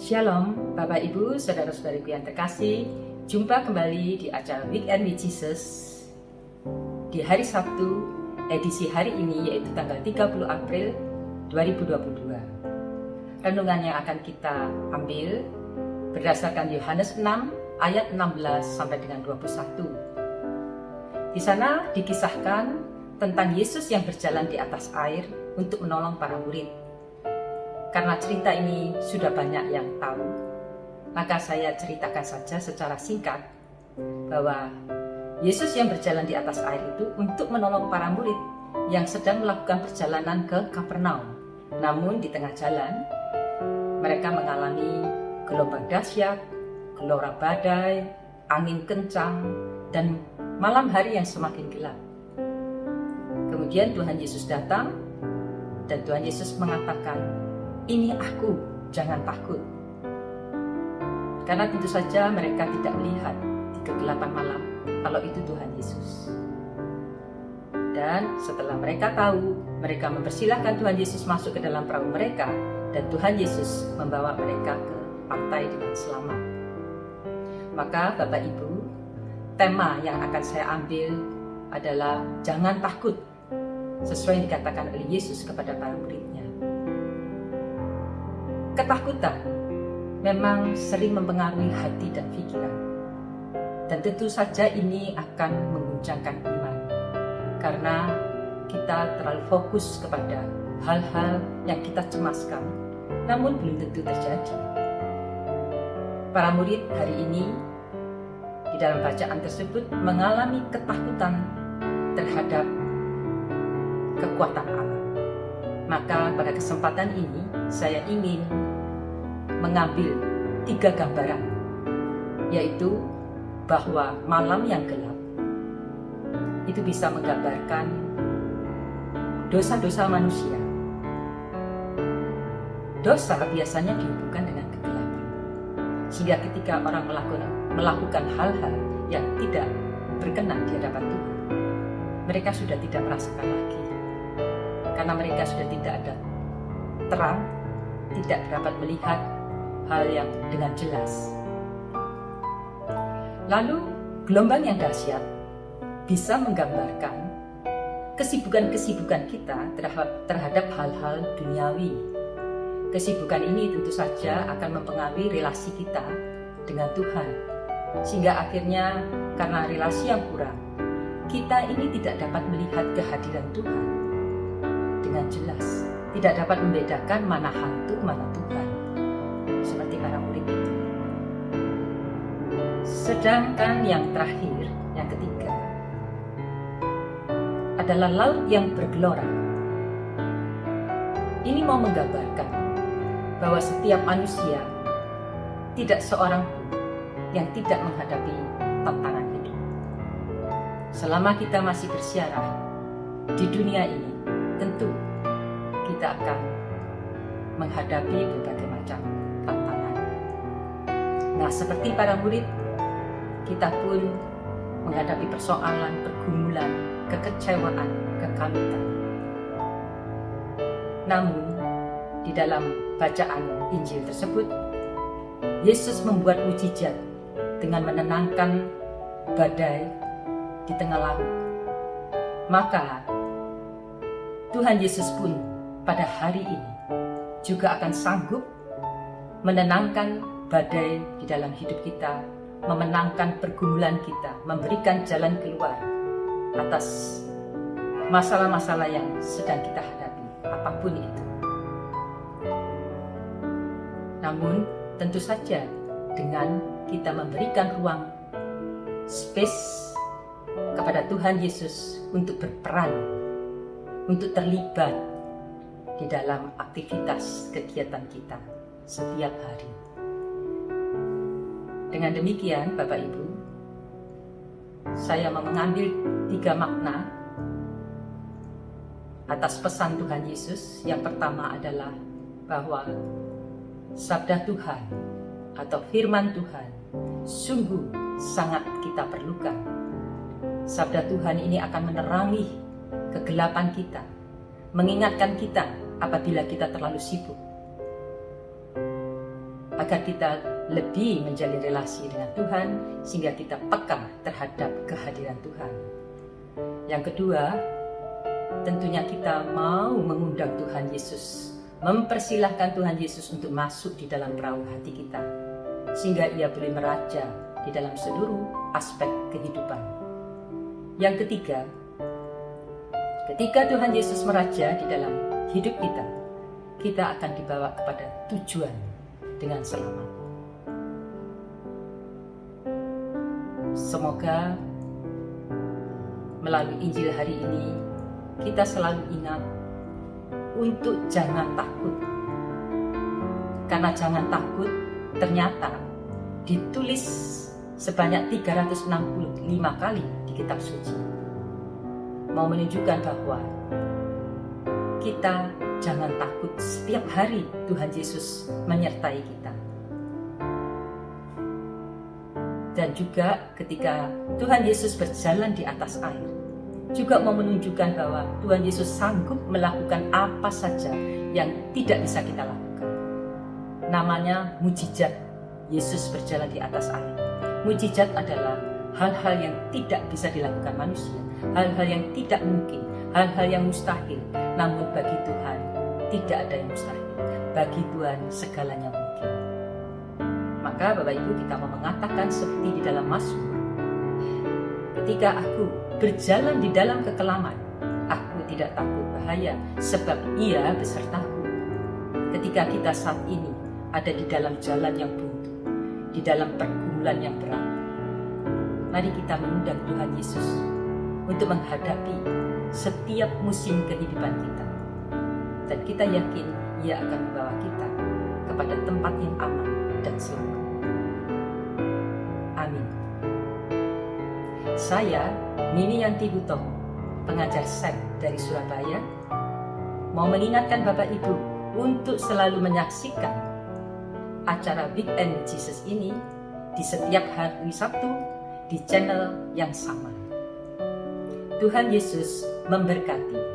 Shalom, Bapak Ibu, Saudara-saudariku yang terkasih. Jumpa kembali di acara Weekend with Jesus di hari Sabtu, edisi hari ini yaitu tanggal 30 April 2022. Renungan yang akan kita ambil berdasarkan Yohanes 6 ayat 16 sampai dengan 21. Di sana dikisahkan tentang Yesus yang berjalan di atas air untuk menolong para murid. Karena cerita ini sudah banyak yang tahu, maka saya ceritakan saja secara singkat bahwa Yesus yang berjalan di atas air itu untuk menolong para murid yang sedang melakukan perjalanan ke Kapernaum. Namun di tengah jalan, mereka mengalami gelombang dahsyat, gelora badai, angin kencang, dan malam hari yang semakin gelap. Kemudian Tuhan Yesus datang dan Tuhan Yesus mengatakan, "Ini aku, jangan takut." Karena tentu saja mereka tidak melihat di kegelapan malam kalau itu Tuhan Yesus. Dan setelah mereka tahu, mereka mempersilahkan Tuhan Yesus masuk ke dalam perahu mereka, dan Tuhan Yesus membawa mereka ke pantai dengan selamat. Maka Bapak Ibu, tema yang akan saya ambil adalah jangan takut, sesuai yang dikatakan oleh Yesus kepada para muridnya. Ketakutan memang sering mempengaruhi hati dan pikiran, dan tentu saja ini akan mengguncangkan iman karena kita terlalu fokus kepada hal-hal yang kita cemaskan, namun belum tentu terjadi. Para murid hari ini di dalam bacaan tersebut mengalami ketakutan terhadap kekuatan Allah. Maka pada kesempatan ini saya ingin mengambil 3 gambaran, yaitu bahwa malam yang gelap itu bisa menggambarkan dosa-dosa manusia. Dosa biasanya dihubungkan dengan kegelapan, sehingga ketika orang melakukan hal-hal yang tidak berkenan di hadapan Tuhan, mereka sudah tidak merasakan lagi, karena mereka sudah tidak ada terang, tidak dapat melihat hal yang dengan jelas. Lalu gelombang yang dahsyat bisa menggambarkan kesibukan-kesibukan kita terhadap hal-hal duniawi. Kesibukan ini tentu saja akan mempengaruhi relasi kita dengan Tuhan, sehingga akhirnya karena relasi yang kurang, kita ini tidak dapat melihat kehadiran Tuhan dengan jelas, tidak dapat membedakan mana hantu, mana Tuhan, seperti para murid itu. Sedangkan yang terakhir, yang ketiga, adalah laut yang bergelora. Ini mau menggambarkan bahwa setiap manusia, tidak seorang pun yang tidak menghadapi tantangan hidup. Selama kita masih bersiarah di dunia ini, tentu kita akan menghadapi berbagai macam tantangan. Nah, seperti para murid, kita pun menghadapi persoalan, pergumulan, kekecewaan, kekalutan. Namun, di dalam bacaan Injil tersebut, Yesus membuat mukjizat dengan menenangkan badai di tengah laut. Maka, Tuhan Yesus pun pada hari ini juga akan sanggup menenangkan badai di dalam hidup kita, memenangkan pergumulan kita, memberikan jalan keluar atas masalah-masalah yang sedang kita hadapi, apapun itu. Namun, tentu saja dengan kita memberikan ruang, space kepada Tuhan Yesus untuk berperan, untuk terlibat di dalam aktivitas kegiatan kita setiap hari. Dengan demikian, Bapak Ibu, saya mau mengambil 3 makna atas pesan Tuhan Yesus. Yang pertama adalah bahwa sabda Tuhan atau firman Tuhan sungguh sangat kita perlukan. Sabda Tuhan ini akan menerangi kegelapan kita, mengingatkan kita apabila kita terlalu sibuk, agar kita lebih menjalin relasi dengan Tuhan sehingga kita peka terhadap kehadiran Tuhan. Yang kedua, tentunya kita mau mengundang Tuhan Yesus, mempersilahkan Tuhan Yesus untuk masuk di dalam perahu hati kita, sehingga Ia boleh meraja di dalam seluruh aspek kehidupan. Yang ketiga, ketika Tuhan Yesus meraja di dalam hidup kita, kita akan dibawa kepada tujuan dengan selamat. Semoga melalui Injil hari ini kita selalu ingat untuk jangan takut. Karena jangan takut ternyata ditulis sebanyak 365 kali di kitab suci. Mau menunjukkan bahwa kita jangan takut, setiap hari Tuhan Yesus menyertai kita. Dan juga ketika Tuhan Yesus berjalan di atas air, juga mau menunjukkan bahwa Tuhan Yesus sanggup melakukan apa saja yang tidak bisa kita lakukan. Namanya mujizat Yesus berjalan di atas air. Mujizat adalah hal-hal yang tidak bisa dilakukan manusia, hal-hal yang tidak mungkin, hal-hal yang mustahil. Namun bagi Tuhan tidak ada yang mustahil. Bagi Tuhan segalanya mungkin. Maka Bapak Ibu, kita mau mengatakan seperti di dalam Mazmur, ketika aku berjalan di dalam kekelaman, aku tidak takut bahaya, sebab Ia besertaku. Ketika kita saat ini ada di dalam jalan yang buntu, di dalam pergumulan yang berat, mari kita mengundang Tuhan Yesus untuk menghadapi setiap musim kehidupan kita. Dan kita yakin Ia akan membawa kita kepada tempat yang aman dan selamat. Amin. Saya, Mimi Yanti Hutomo, pengajar SEP dari Surabaya, mau mengingatkan Bapak Ibu untuk selalu menyaksikan acara Weekend Jesus ini di setiap hari Sabtu di channel yang sama. Tuhan Yesus memberkati.